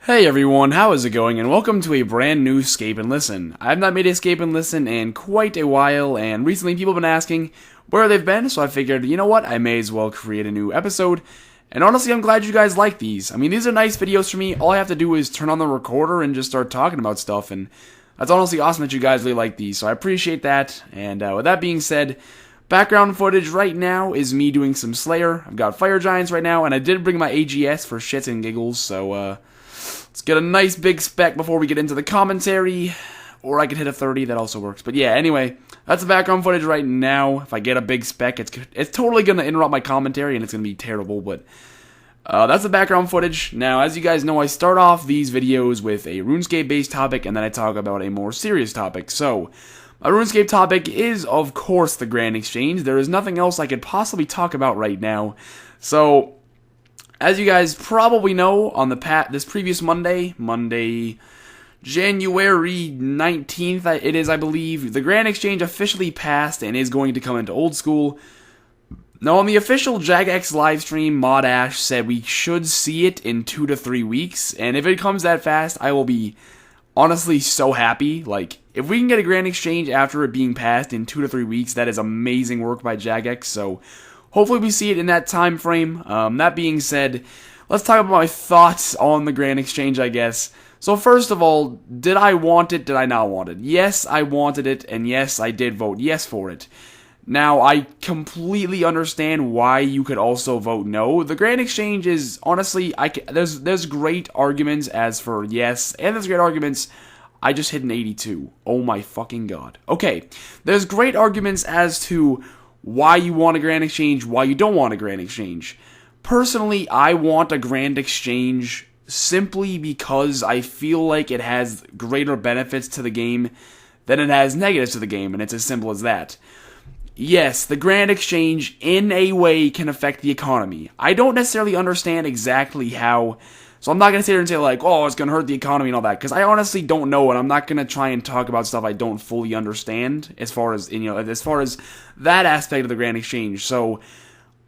Hey everyone, how is it going? And welcome to a brand new Scape and Listen. I've not made a Scape and Listen in quite a while, and recently people have been asking where they've been, so I figured, you know what, I may as well create a new episode. And honestly, I'm glad you guys like these. I mean, these are nice videos for me. All I have to do is turn on the recorder and just start talking about stuff, and that's honestly awesome that you guys really like these, so I appreciate that. And with that being said, background footage right now is me doing some Slayer. I've got Fire Giants right now, and I did bring my AGS for shits and giggles, so let's get a nice big spec before we get into the commentary. Or I could hit a 30, that also works. But yeah, anyway, that's the background footage right now. If I get a big spec, it's totally going to interrupt my commentary, and it's going to be terrible, but that's the background footage. Now, as you guys know, I start off these videos with a RuneScape-based topic, and then I talk about a more serious topic. So, my RuneScape topic is, of course, the Grand Exchange. There is nothing else I could possibly talk about right now. So, as you guys probably know, on this previous Monday, January 19th, it is, I believe, the Grand Exchange officially passed and is going to come into Oldschool. Now, on the official Jagex livestream, Mod Ash said we should see it in 2 to 3 weeks, and if it comes that fast, I will be honestly so happy. Like, if we can get a Grand Exchange after it being passed in 2 to 3 weeks, that is amazing work by Jagex, so hopefully we see it in that time frame. That being said, let's talk about my thoughts on the Grand Exchange, I guess. So first of all, did I want it? Did I not want it? Yes, I wanted it, and yes, I did vote yes for it. Now, I completely understand why you could also vote no. The Grand Exchange is, honestly, there's great arguments as for yes, and there's great arguments. I just hit an 82. Oh my fucking god. Okay, there's great arguments as to why you want a Grand Exchange, why you don't want a Grand Exchange. Personally, I want a Grand Exchange simply because I feel like it has greater benefits to the game than it has negatives to the game, and it's as simple as that. Yes, the Grand Exchange, in a way, can affect the economy. I don't necessarily understand exactly how, so I'm not going to sit here and say, like, oh, it's going to hurt the economy and all that, because I honestly don't know, and I'm not going to try and talk about stuff I don't fully understand, as far as that aspect of the Grand Exchange. So,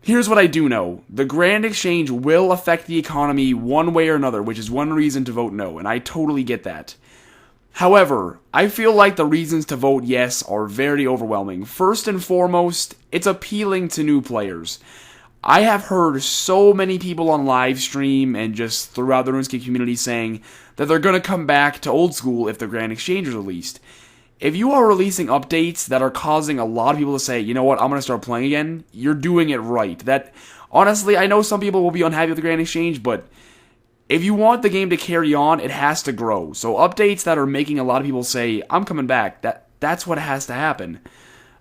here's what I do know. The Grand Exchange will affect the economy one way or another, which is one reason to vote no, and I totally get that. However, I feel like the reasons to vote yes are very overwhelming. First and foremost, it's appealing to new players. I have heard so many people on live stream and just throughout the RuneScape community saying that they're going to come back to old school if the Grand Exchange is released. If you are releasing updates that are causing a lot of people to say, you know what, I'm going to start playing again, you're doing it right. That, honestly, I know some people will be unhappy with the Grand Exchange, but if you want the game to carry on, it has to grow. So updates that are making a lot of people say, I'm coming back, that's what has to happen.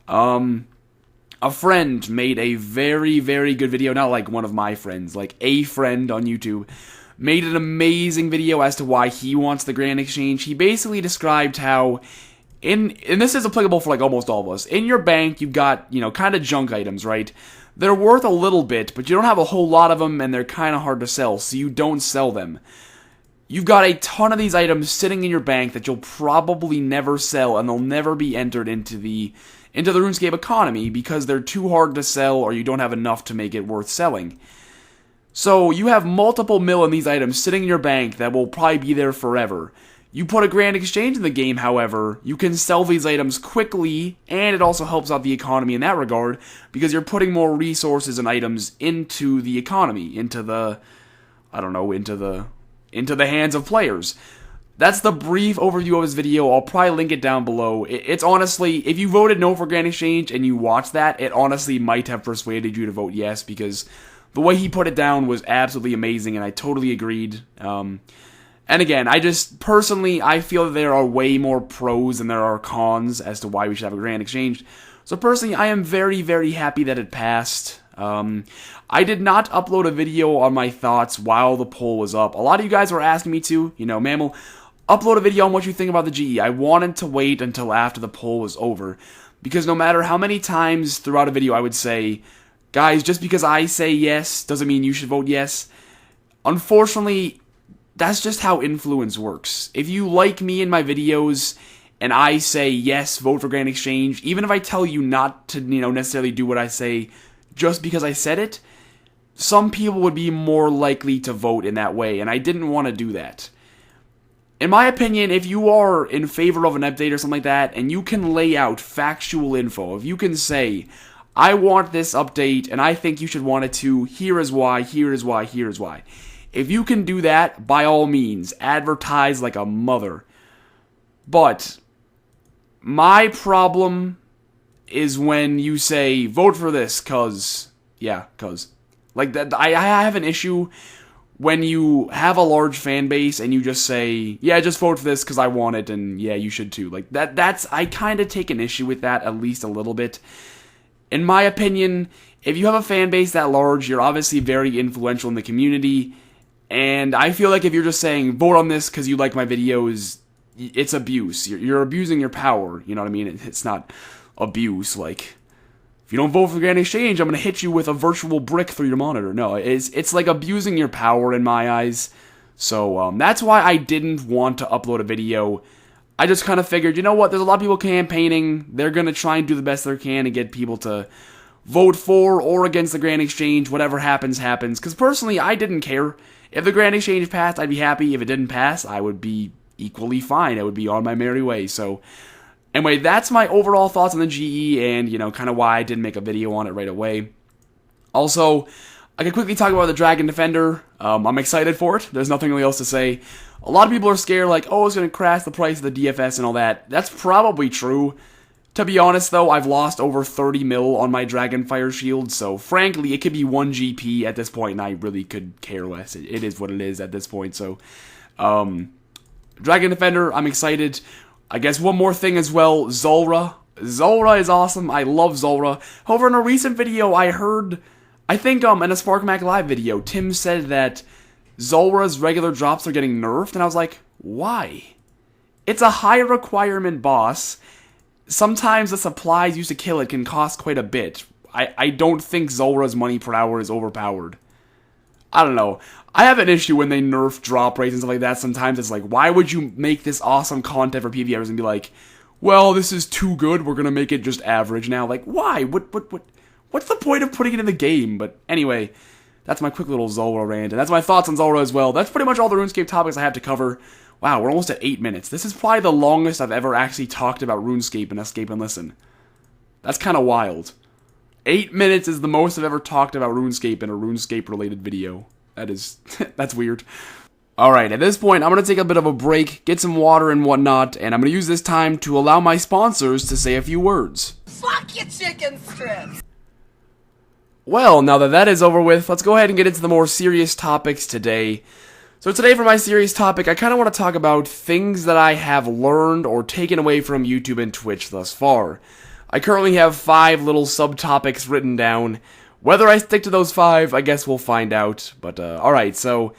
A friend made a very, very good video, not like one of my friends, like a friend on YouTube, made an amazing video as to why he wants the Grand Exchange. He basically described how, and this is applicable for like almost all of us, in your bank you've got, kind of junk items, right? They're worth a little bit, but you don't have a whole lot of them, and they're kind of hard to sell, so you don't sell them. You've got a ton of these items sitting in your bank that you'll probably never sell, and they'll never be entered into the RuneScape economy because they're too hard to sell or you don't have enough to make it worth selling. So you have multiple mil in these items sitting in your bank that will probably be there forever. You put a Grand Exchange in the game, however, you can sell these items quickly, and it also helps out the economy in that regard, because you're putting more resources and items into the economy, into the hands of players. That's the brief overview of this video. I'll probably link it down below. It's honestly, if you voted no for Grand Exchange and you watched that, it honestly might have persuaded you to vote yes, because the way he put it down was absolutely amazing, and I totally agreed. And again, I feel that there are way more pros than there are cons as to why we should have a Grand Exchange. So personally, I am very, very happy that it passed. I did not upload a video on my thoughts while the poll was up. A lot of you guys were asking me to, Mammal, upload a video on what you think about the GE. I wanted to wait until after the poll was over, because no matter how many times throughout a video I would say, guys, just because I say yes doesn't mean you should vote yes. Unfortunately, that's just how influence works. If you like me in my videos and I say yes, vote for Grand Exchange, even if I tell you not to, necessarily do what I say just because I said it, some people would be more likely to vote in that way, and I didn't want to do that. in my opinion, if you are in favor of an update or something like that, and you can lay out factual info, if you can say, I want this update, and I think you should want it too, here is why, here is why, here is why. If you can do that, by all means, advertise like a mother. But my problem is when you say, vote for this, cause. Like, that, I have an issue when you have a large fan base and you just say, yeah, just vote for this because I want it, and yeah, you should too. Like, I kind of take an issue with that, at least a little bit. In my opinion, if you have a fan base that large, you're obviously very influential in the community, and I feel like if you're just saying, vote on this because you like my videos, it's abuse. You're abusing your power, you know what I mean? It's not abuse, like, if you don't vote for the Grand Exchange, I'm going to hit you with a virtual brick through your monitor. No, it's like abusing your power in my eyes. So that's why I didn't want to upload a video. I just kind of figured, you know what, there's a lot of people campaigning. They're going to try and do the best they can to get people to vote for or against the Grand Exchange. Whatever happens, happens. Because personally, I didn't care. If the Grand Exchange passed, I'd be happy. If it didn't pass, I would be equally fine. I would be on my merry way. So anyway, that's my overall thoughts on the GE and, you know, kind of why I didn't make a video on it right away. Also, I can quickly talk about the Dragon Defender. I'm excited for it. There's nothing really else to say. A lot of people are scared, like, oh, it's going to crash the price of the DFS and all that. That's probably true. To be honest, though, I've lost over 30 mil on my Dragonfire shield, so frankly, it could be 1 GP at this point, and I really could care less. It is what it is at this point, so Dragon Defender, I'm excited. I guess one more thing as well, Zulrah. Zulrah is awesome. I love Zulrah. However, in a recent video, I think in a SparkMac Live video, Tim said that Zulrah's regular drops are getting nerfed, and I was like, why? It's a high requirement boss. Sometimes the supplies used to kill it can cost quite a bit. I don't think Zulrah's money per hour is overpowered. I don't know. I have an issue when they nerf drop rates and stuff like that. Sometimes it's like, why would you make this awesome content for PvPers and be like, well, this is too good, we're gonna make it just average now. Like, why? What's the point of putting it in the game? But anyway, that's my quick little Zulrah rant, and that's my thoughts on Zulrah as well. That's pretty much all the RuneScape topics I have to cover. Wow, we're almost at 8 minutes. This is probably the longest I've ever actually talked about RuneScape in Escape and Listen. That's kind of wild. 8 minutes is the most I've ever talked about RuneScape in a RuneScape-related video. That's weird. Alright, at this point, I'm going to take a bit of a break, get some water and whatnot, and I'm going to use this time to allow my sponsors to say a few words. Fuck your chicken strips! Well, now that that is over with, let's go ahead and get into the more serious topics today. So today for my serious topic, I kind of want to talk about things that I have learned or taken away from YouTube and Twitch thus far. I currently have 5 little subtopics written down. Whether I stick to those 5, I guess we'll find out. But, alright, so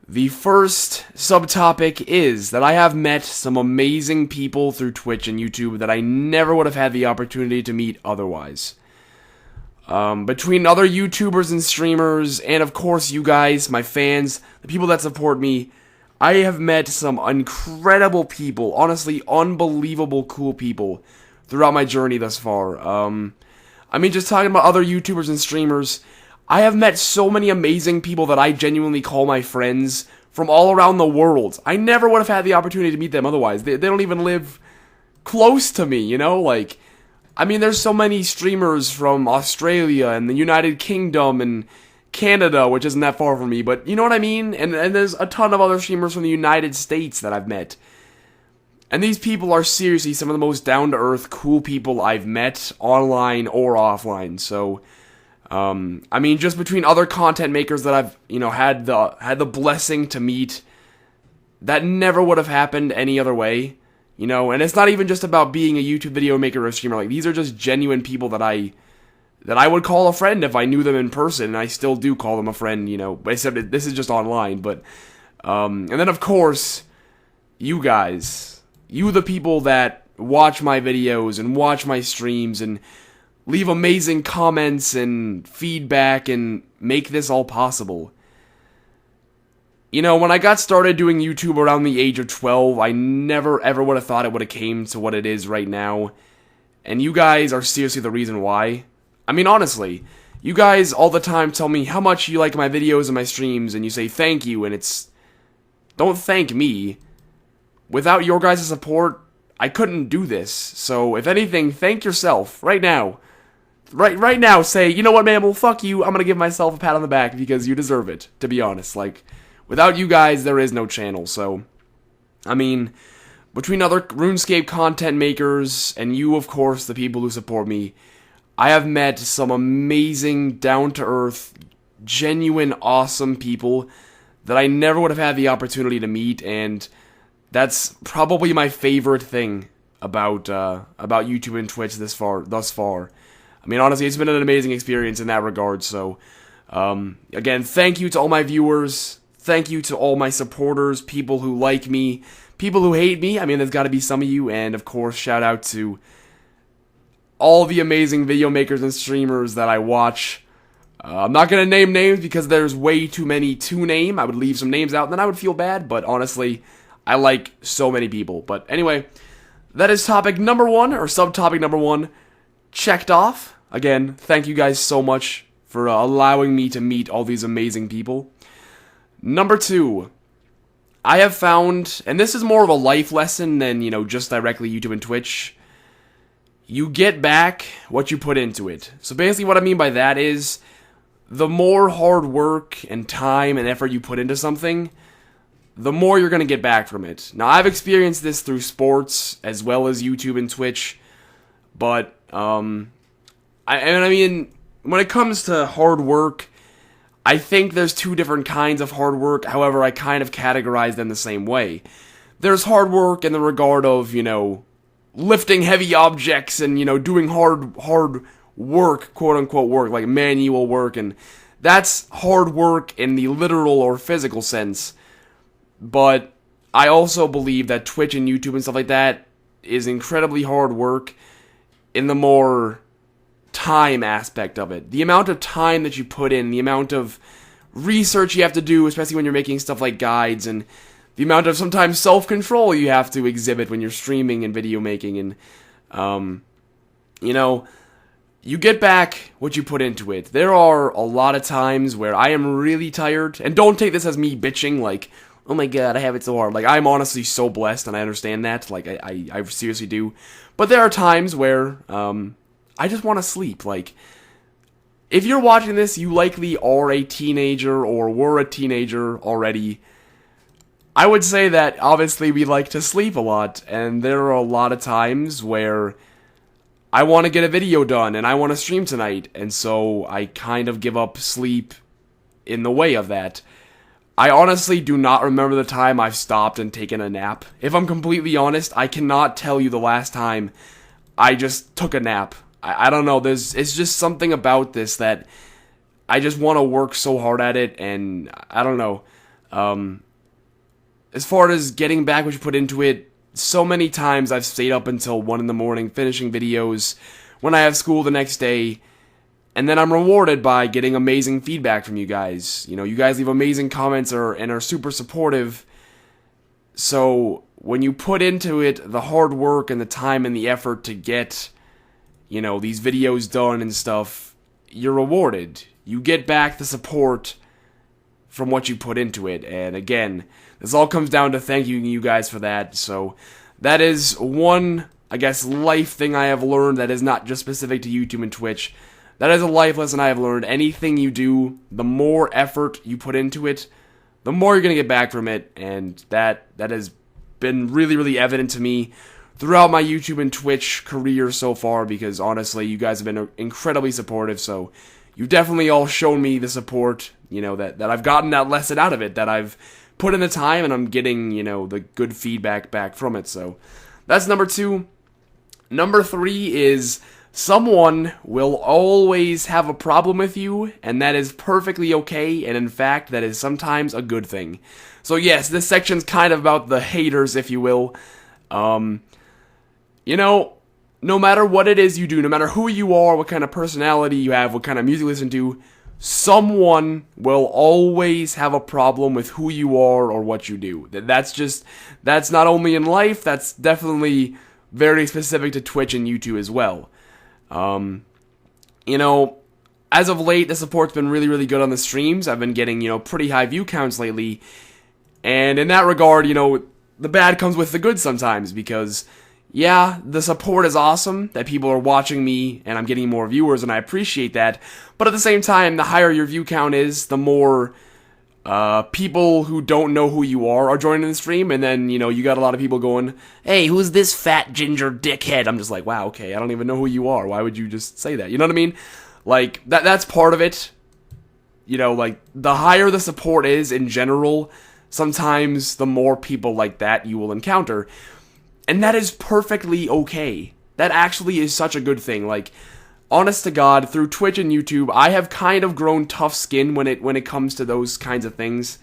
the first subtopic is that I have met some amazing people through Twitch and YouTube that I never would have had the opportunity to meet otherwise. Between other YouTubers and streamers, and of course you guys, my fans, the people that support me, I have met some incredible people, honestly unbelievable cool people throughout my journey thus far. I mean, just talking about other YouTubers and streamers, I have met so many amazing people that I genuinely call my friends from all around the world. I never would have had the opportunity to meet them otherwise. They don't even live close to me, you know? Like, I mean, there's so many streamers from Australia and the United Kingdom and Canada, which isn't that far from me, but you know what I mean? And there's a ton of other streamers from the United States that I've met. And these people are seriously some of the most down-to-earth, cool people I've met, online or offline. So, I mean, just between other content makers that I've, had the blessing to meet, that never would have happened any other way. And it's not even just about being a YouTube video maker or a streamer. Like, these are just genuine people that I would call a friend if I knew them in person, and I still do call them a friend, except this is just online. But, and then of course, you guys. You, the people that watch my videos and watch my streams and leave amazing comments and feedback and make this all possible. When I got started doing YouTube around the age of 12, I never ever would have thought it would have came to what it is right now. And you guys are seriously the reason why. I mean, honestly, you guys all the time tell me how much you like my videos and my streams, and you say thank you, and don't thank me. without your guys' support, I couldn't do this. So, if anything, thank yourself right now. Right now, say, you know what, Mammal, fuck you, I'm gonna give myself a pat on the back because you deserve it, to be honest. Like, without you guys, there is no channel, so, I mean, between other RuneScape content makers, and you, of course, the people who support me, I have met some amazing, down-to-earth, genuine, awesome people that I never would have had the opportunity to meet, and that's probably my favorite thing about YouTube and Twitch thus far. I mean, honestly, it's been an amazing experience in that regard, so, again, thank you to all my viewers, thank you to all my supporters, people who like me, people who hate me, I mean, there's gotta be some of you, and, of course, shout out to all the amazing video makers and streamers that I watch. I'm not gonna name names because there's way too many to name. I would leave some names out, and then I would feel bad, but honestly, I like so many people. But anyway, that is topic number 1, or subtopic number 1, checked off. Again, thank you guys so much for allowing me to meet all these amazing people. Number 2, I have found, and this is more of a life lesson than, just directly YouTube and Twitch, you get back what you put into it. So basically what I mean by that is, the more hard work and time and effort you put into something, the more you're going to get back from it. Now, I've experienced this through sports as well as YouTube and Twitch, but, I mean, when it comes to hard work, I think there's 2 different kinds of hard work. However, I kind of categorize them the same way. There's hard work in the regard of, lifting heavy objects and, doing hard work, quote-unquote work, like manual work, and that's hard work in the literal or physical sense. But I also believe that Twitch and YouTube and stuff like that is incredibly hard work in the more time aspect of it. The amount of time that you put in, the amount of research you have to do, especially when you're making stuff like guides, and the amount of sometimes self-control you have to exhibit when you're streaming and video making, and, you get back what you put into it. There are a lot of times where I am really tired, and don't take this as me bitching, like, oh my god, I have it so hard. Like, I'm honestly so blessed, and I understand that. Like, I seriously do. But there are times where, I just want to sleep. Like, if you're watching this, you likely are a teenager or were a teenager already. I would say that, obviously, we like to sleep a lot, and there are a lot of times where I want to get a video done, and I want to stream tonight, and so I kind of give up sleep in the way of that. I honestly do not remember the time I've stopped and taken a nap. If I'm completely honest, I cannot tell you the last time I just took a nap. I don't know, it's just something about this that I just want to work so hard at it, and I don't know. As far as getting back what you put into it, so many times I've stayed up until 1 in the morning finishing videos when I have school the next day, and then I'm rewarded by getting amazing feedback from you guys. You guys leave amazing comments and are super supportive. So when you put into it the hard work and the time and the effort to get, these videos done and stuff, you're rewarded. You get back the support from what you put into it. And again, this all comes down to thanking you guys for that. So that is one, I guess, life thing I have learned that is not just specific to YouTube and Twitch. That is a life lesson I have learned. Anything you do, the more effort you put into it, the more you're going to get back from it. And that has been really, really evident to me throughout my YouTube and Twitch career so far, because honestly, you guys have been incredibly supportive. So you've definitely all shown me the support, that I've gotten that lesson out of it, that I've put in the time, and I'm getting, the good feedback back from it. So that's number 2. Number 3 is someone will always have a problem with you, and that is perfectly okay, and in fact, that is sometimes a good thing. So yes, this section's kind of about the haters, if you will. No matter what it is you do, no matter who you are, what kind of personality you have, what kind of music you listen to, someone will always have a problem with who you are or what you do. That's not only in life, that's definitely very specific to Twitch and YouTube as well. As of late, the support's been really, really good on the streams. I've been getting, pretty high view counts lately. And in that regard, the bad comes with the good sometimes, because yeah, the support is awesome, that people are watching me and I'm getting more viewers, and I appreciate that. But at the same time, the higher your view count is, the more people who don't know who you are joining the stream, and then, you got a lot of people going, hey, who's this fat ginger dickhead? I'm just like, wow, okay, I don't even know who you are. Why would you just say that? You know what I mean? Like, that's part of it. Like, the higher the support is in general, sometimes the more people like that you will encounter. And that is perfectly okay. That actually is such a good thing. Like, honest to God, through Twitch and YouTube, I have kind of grown tough skin when it comes to those kinds of things.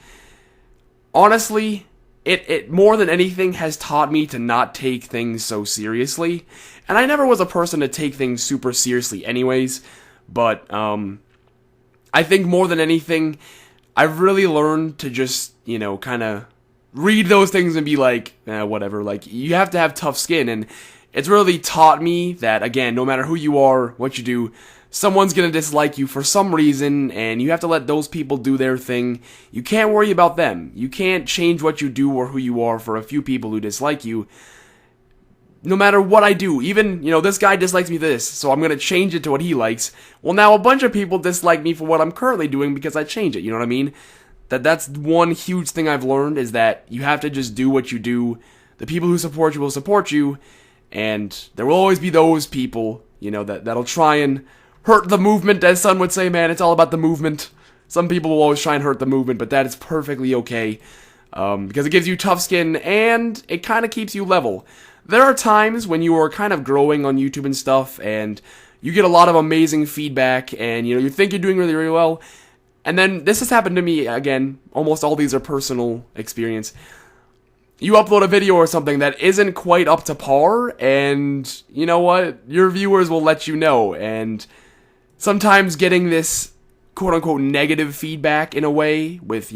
Honestly, it more than anything has taught me to not take things so seriously. And I never was a person to take things super seriously anyways, but I think more than anything, I've really learned to just, kind of read those things and be like, whatever. Like, you have to have tough skin, and it's really taught me that, again, no matter who you are, what you do, someone's gonna dislike you for some reason, and you have to let those people do their thing. You can't worry about them. You can't change what you do or who you are for a few people who dislike you. No matter what I do, even, this guy dislikes me this, so I'm gonna change it to what he likes. Well, now a bunch of people dislike me for what I'm currently doing because I change it, you know what I mean? That's one huge thing I've learned, is that you have to just do what you do. The people who support you will support you, and there will always be those people, that'll try and hurt the movement, as Sun would say, man, it's all about the movement. Some people will always try and hurt the movement, but that is perfectly okay, because it gives you tough skin, and it kind of keeps you level. There are times when you are kind of growing on YouTube and stuff, and you get a lot of amazing feedback, and, you think you're doing really, really well. And then, this has happened to me, again, almost all these are personal experience. You upload a video or something that isn't quite up to par, and you know what? Your viewers will let you know, and sometimes getting this quote-unquote negative feedback in a way with,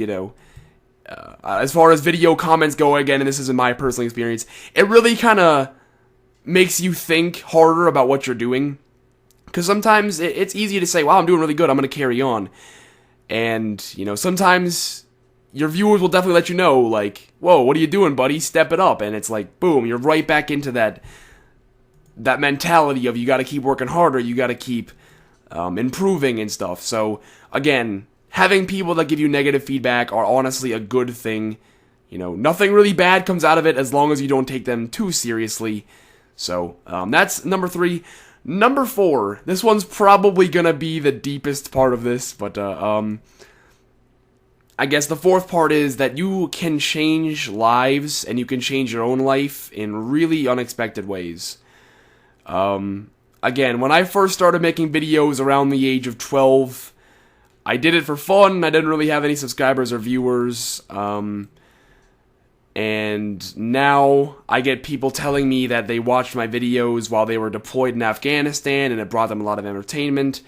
as far as video comments go, again, and this is in my personal experience, it really kind of makes you think harder about what you're doing. Because sometimes it's easy to say, wow, I'm doing really good, I'm going to carry on. And, sometimes your viewers will definitely let you know, like, whoa, what are you doing, buddy? Step it up. And it's like, boom, you're right back into that mentality of you got to keep working harder, you got to keep improving and stuff. So, again, having people that give you negative feedback are honestly a good thing. Nothing really bad comes out of it as long as you don't take them too seriously. So, that's number 3. Number 4, this one's probably gonna be the deepest part of this, but, I guess the 4th part is that you can change lives, and you can change your own life in really unexpected ways. Again, when I first started making videos around the age of 12, I did it for fun. I didn't really have any subscribers or viewers, and now I get people telling me that they watched my videos while they were deployed in Afghanistan, and it brought them a lot of entertainment.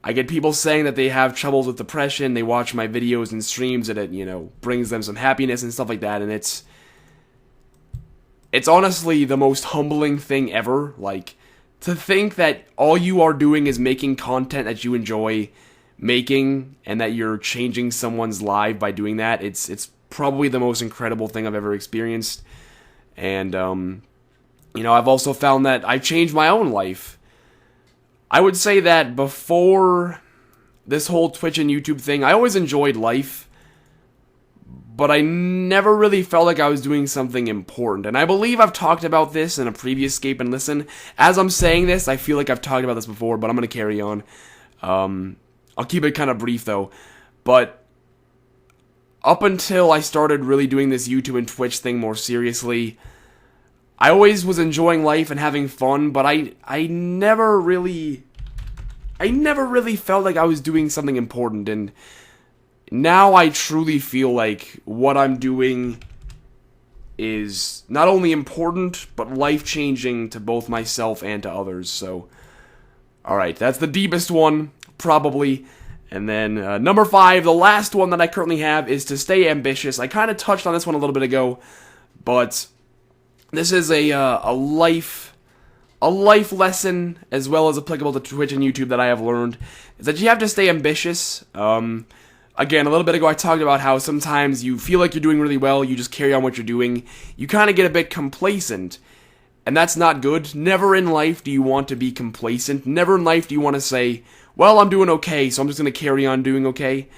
I get people saying that they have troubles with depression, they watch my videos and streams, and it, brings them some happiness and stuff like that, and it's honestly the most humbling thing ever. Like, to think that all you are doing is making content that you enjoy making, and that you're changing someone's life by doing that, it's probably the most incredible thing I've ever experienced. And, I've also found that I've changed my own life. I would say that before this whole Twitch and YouTube thing, I always enjoyed life, but I never really felt like I was doing something important. And I believe I've talked about this in a previous Scape and Listen. As I'm saying this, I feel like I've talked about this before, but I'm going to carry on. I'll keep it kind of brief, though. But up until I started really doing this YouTube and Twitch thing more seriously, I always was enjoying life and having fun, but I never really felt like I was doing something important. And now I truly feel like what I'm doing is not only important, but life-changing to both myself and to others. So, alright, that's the deepest one, probably. And then, number 5, the last one that I currently have, is to stay ambitious. I kind of touched on this one a little bit ago, but this is a life lesson, as well as applicable to Twitch and YouTube, that I have learned, is that you have to stay ambitious. Again, a little bit ago I talked about how sometimes you feel like you're doing really well, you just carry on what you're doing. You kind of get a bit complacent, and that's not good. Never in life do you want to be complacent. Never in life do you want to say, well, I'm doing okay, so I'm just going to carry on doing okay.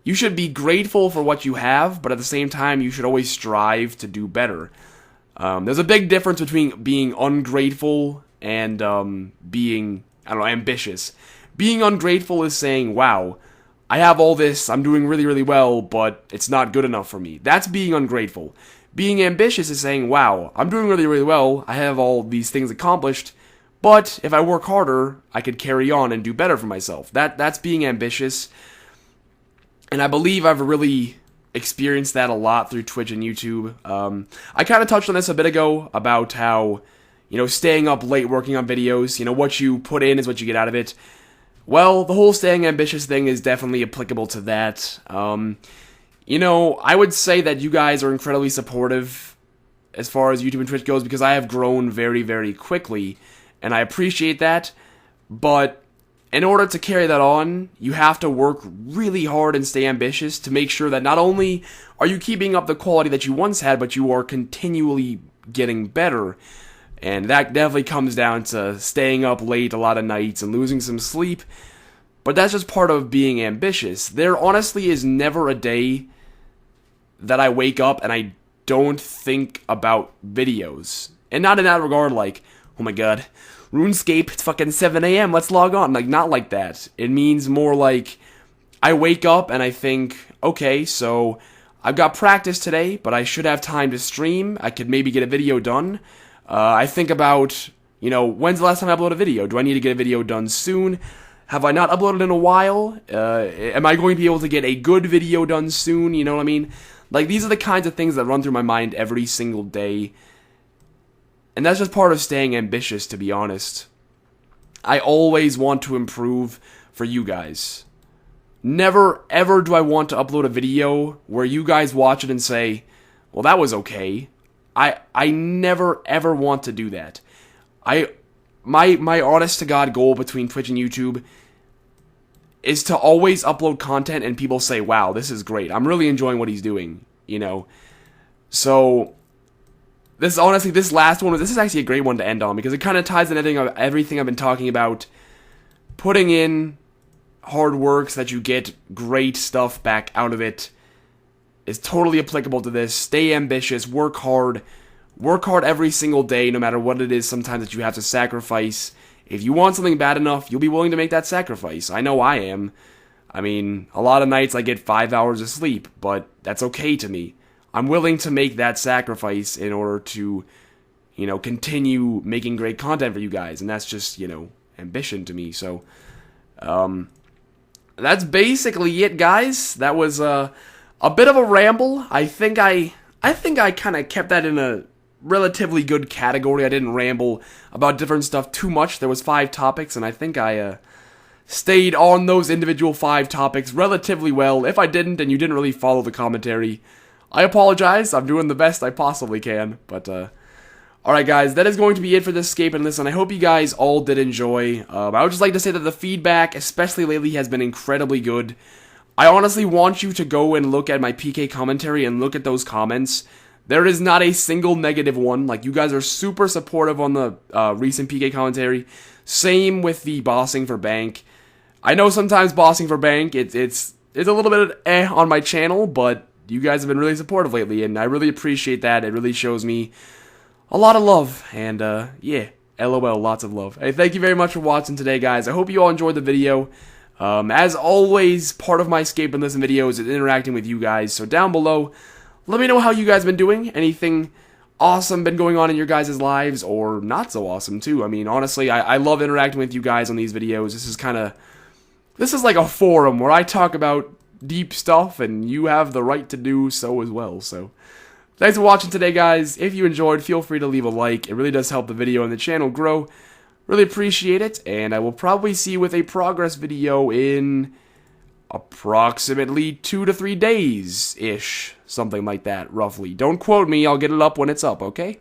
You should be grateful for what you have, but at the same time, you should always strive to do better. There's a big difference between being ungrateful and being, I don't know, ambitious. Being ungrateful is saying, wow, I have all this, I'm doing really, really well, but it's not good enough for me. That's being ungrateful. Being ambitious is saying, wow, I'm doing really, really well, I have all these things accomplished, but if I work harder, I could carry on and do better for myself. That's being ambitious, and I believe I've really experienced that a lot through Twitch and YouTube. I kind of touched on this a bit ago about how, staying up late working on videos, what you put in is what you get out of it. Well, the whole staying ambitious thing is definitely applicable to that. I would say that you guys are incredibly supportive as far as YouTube and Twitch goes because I have grown very, very quickly, and I appreciate that, but in order to carry that on, you have to work really hard and stay ambitious to make sure that not only are you keeping up the quality that you once had, but you are continually getting better. And that definitely comes down to staying up late a lot of nights and losing some sleep. But that's just part of being ambitious. There honestly is never a day that I wake up and I don't think about videos. And not in that regard like, oh my god, RuneScape, it's fucking 7 a.m., let's log on. Like, not like that. It means more like, I wake up and I think, okay, so I've got practice today, but I should have time to stream. I could maybe get a video done. I think about, when's the last time I uploaded a video? Do I need to get a video done soon? Have I not uploaded in a while? Am I going to be able to get a good video done soon? You know what I mean? Like, these are the kinds of things that run through my mind every single day. And that's just part of staying ambitious, to be honest. I always want to improve for you guys. Never, ever do I want to upload a video where you guys watch it and say, well, that was okay. I never, ever want to do that. My honest to God goal between Twitch and YouTube is to always upload content and people say, wow, this is great. I'm really enjoying what he's doing, So, this last one, this is actually a great one to end on because it kind of ties in everything I've been talking about. Putting in hard work so that you get great stuff back out of it is totally applicable to this. Stay ambitious, work hard every single day, no matter what it is sometimes that you have to sacrifice. If you want something bad enough, you'll be willing to make that sacrifice. I know I am. I mean, a lot of nights I get 5 hours of sleep, but that's okay to me. I'm willing to make that sacrifice in order to, continue making great content for you guys, and that's just, ambition to me. So, that's basically it, guys. That was, a bit of a ramble. I think I kind of kept that in a relatively good category. I didn't ramble about different stuff too much. There was 5 topics, and I think I stayed on those individual 5 topics relatively well. If I didn't, and you didn't really follow the commentary, I apologize. I'm doing the best I possibly can. But, alright guys, that is going to be it for this Scape and Listen. I hope you guys all did enjoy. I would just like to say that the feedback, especially lately, has been incredibly good. I honestly want you to go and look at my PK commentary and look at those comments. There is not a single negative one. Like, you guys are super supportive on the recent PK commentary. Same with the bossing for bank. I know sometimes bossing for bank, it's a little bit on my channel, but you guys have been really supportive lately, and I really appreciate that. It really shows me a lot of love, and yeah, LOL, lots of love. Hey, thank you very much for watching today, guys. I hope you all enjoyed the video. As always, part of my Scape and Listen videos is interacting with you guys, so down below, let me know how you guys been doing. Anything awesome been going on in your guys' lives, or not so awesome too. I mean, honestly, I love interacting with you guys on these videos. This is like a forum where I talk about deep stuff, and you have the right to do so as well. So, thanks for watching today, guys. If you enjoyed, feel free to leave a like. It really does help the video and the channel grow. Really appreciate it, and I will probably see you with a progress video in approximately 2 to 3 days-ish. Something like that, roughly. Don't quote me, I'll get it up when it's up, okay?